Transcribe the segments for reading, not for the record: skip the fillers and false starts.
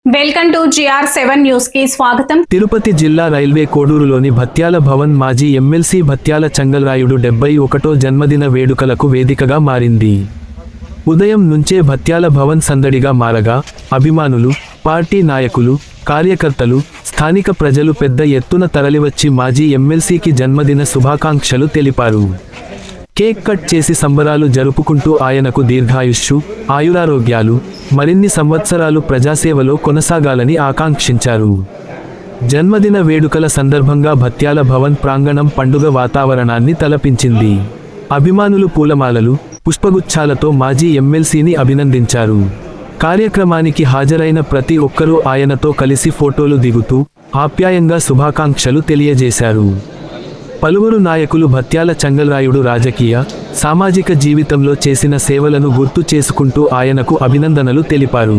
Welcome to GR7 news కి స్వాగతం. తిరుపతి జిల్లా రైల్వే కోడూరులోని భత్యాల భవన్ మాజీ ఎమ్మెల్సీ భత్యాల చెంగల్రాయుడు 71వ జన్మదిన వేడుకలకు వేదికగా మారింది. ఉదయం నుంచే భత్యాల భవన్ సందడిగా మారగా అభిమానులు, పార్టీ నాయకులు, కార్యకర్తలు, స్థానిక ప్రజలు పెద్ద ఎత్తున తరలివచ్చి మాజీ ఎమ్మెల్సీకి జన్మదిన శుభాకాంక్షలు తెలిపారు. కేక్ కట్ చేసి సంబరాలు జరుపుకుంటూ ఆయనకు దీర్ఘాయుష్షు, ఆయురారోగ్యాలు, మరిన్ని సంవత్సరాలు ప్రజాసేవలో కొనసాగాలని ఆకాంక్షించారు. జన్మదిన వేడుకల సందర్భంగా భత్యాల భవన్ ప్రాంగణం పండుగ వాతావరణాన్ని తలపించింది. అభిమానులు పూలమాలలు, పుష్పగుచ్ఛాలతో మాజీ ఎమ్మెల్సీని అభినందించారు. కార్యక్రమానికి హాజరైన ప్రతి ఒక్కరూ ఆయనతో కలిసి ఫోటోలు దిగుతూ ఆప్యాయంగా శుభాకాంక్షలు తెలియజేశారు. పలువురు నాయకులు భత్యాల చెంగల్రాయుడు రాజకీయ, సామాజిక జీవితంలో చేసిన సేవలను గుర్తు చేసుకుంటూ ఆయనకు అభినందనలు తెలిపారు.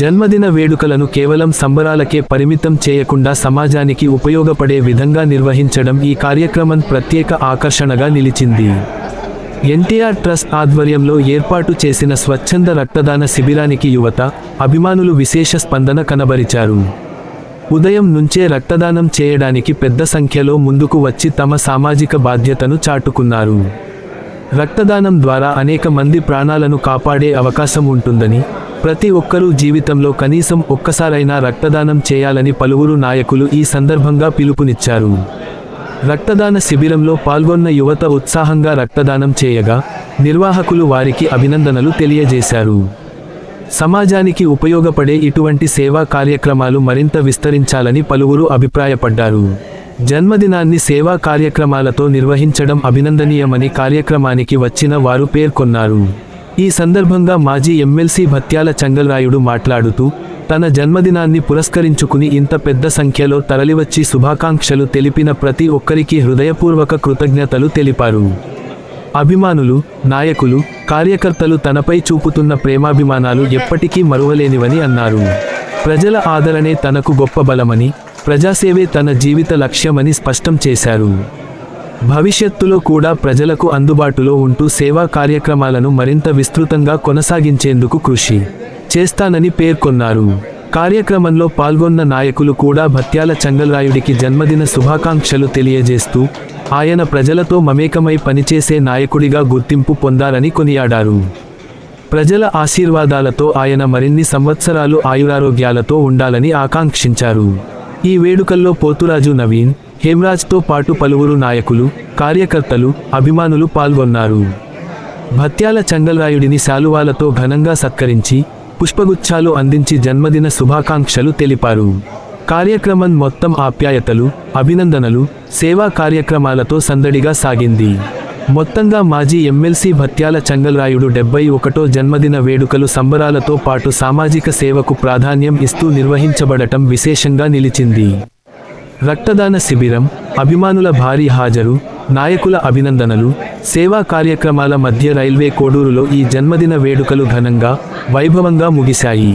జన్మదిన వేడుకలను కేవలం సంబరాలకే పరిమితం చేయకుండా సమాజానికి ఉపయోగపడే విధంగా నిర్వహించడం ఈ కార్యక్రమం ప్రత్యేక ఆకర్షణగా నిలిచింది. ఎన్టీఆర్ ట్రస్ట్ ఆధ్వర్యంలో ఏర్పాటు చేసిన స్వచ్ఛంద రక్తదాన శిబిరానికి యువత, అభిమానులు విశేష స్పందన కనబరిచారు. ఉదయం నుంచే రక్తదానం చేయడానికి పెద్ద సంఖ్యలో ముందుకు వచ్చి తమ సామాజిక బాధ్యతను చాటుకున్నారు. రక్తదానం ద్వారా అనేక మంది ప్రాణాలను కాపాడే అవకాశం ఉంటుందని, ప్రతి ఒక్కరూ జీవితంలో కనీసం ఒక్కసారైనా రక్తదానం చేయాలని పలువురు నాయకులు ఈ సందర్భంగా పిలుపునిచ్చారు. రక్తదాన శిబిరంలో పాల్గొన్న యువత ఉత్సాహంగా రక్తదానం చేయగా, నిర్వాహకులు వారికి అభినందనలు తెలియజేశారు. సమాజానికి ఉపయోగపడే ఇటువంటి సేవా కార్యక్రమాలు మరింత విస్తరించాలని పలువురు అభిప్రాయపడ్డారు. జన్మదినాన్ని సేవా కార్యక్రమాలతో నిర్వహించడం అభినందనీయమని కార్యక్రమానికి వచ్చిన వారు పేర్కొన్నారు. ఈ సందర్భంగా మాజీ ఎమ్మెల్సీ భత్యాల చెంగల్రాయుడు మాట్లాడుతూ, తన జన్మదినాన్ని పురస్కరించుకుని ఇంత పెద్ద సంఖ్యలో తరలివచ్చి శుభాకాంక్షలు తెలిపిన ప్రతి ఒక్కరికి హృదయపూర్వక కృతజ్ఞతలు తెలిపారు. అభిమానులు, నాయకులు, కార్యకర్తలు తనపై చూపుతున్న ప్రేమాభిమానాలు ఎప్పటికీ మరువలేనివని అన్నారు. ప్రజల ఆదరణే తనకు గొప్ప బలమని, ప్రజాసేవే తన జీవిత లక్ష్యమని స్పష్టం చేశారు. భవిష్యత్తులో కూడా ప్రజలకు అందుబాటులో ఉంటూ సేవా కార్యక్రమాలను మరింత విస్తృతంగా కొనసాగించేందుకు కృషి చేస్తానని పేర్కొన్నారు. కార్యక్రమంలో పాల్గొన్న నాయకులు కూడా భత్యాల చెంగల్రాయుడికి జన్మదిన శుభాకాంక్షలు తెలియజేస్తూ, ఆయన ప్రజలతో మమేకమై పనిచేసే నాయకుడిగా గుర్తింపు పొందారని కొనియాడారు. ప్రజల ఆశీర్వాదాలతో ఆయన మరిన్ని సంవత్సరాలు ఆయురారోగ్యాలతో ఉండాలని ఆకాంక్షించారు. ఈ వేడుకల్లో పోతురాజు నవీన్, హేమ్రాజ్తో పాటు పలువురు నాయకులు, కార్యకర్తలు, అభిమానులు పాల్గొన్నారు. భత్యాల చెంగల్రాయుడిని శాలువాలతో ఘనంగా సత్కరించి, పుష్పగుచ్ఛాలు అందించి జన్మదిన శుభాకాంక్షలు తెలిపారు. కార్యక్రమం మొత్తం ఆప్యాయతలు, అభినందనలు, సేవా కార్యక్రమాలతో సందడిగా సాగింది. మొత్తంగా మాజీ ఎమ్మెల్సీ భత్యాల చెంగల్రాయుడు 71వ జన్మదిన వేడుకలు సంబరాలతో పాటు సామాజిక సేవకు ప్రాధాన్యం ఇస్తూ నిర్వహించబడటం విశేషంగా నిలిచింది. రక్తదాన శిబిరం, అభిమానుల భారీ హాజరు, నాయకుల అభినందనలు, సేవా కార్యక్రమాల మధ్య రైల్వే కోడూరులో ఈ జన్మదిన వేడుకలు ఘనంగా, వైభవంగా ముగిశాయి.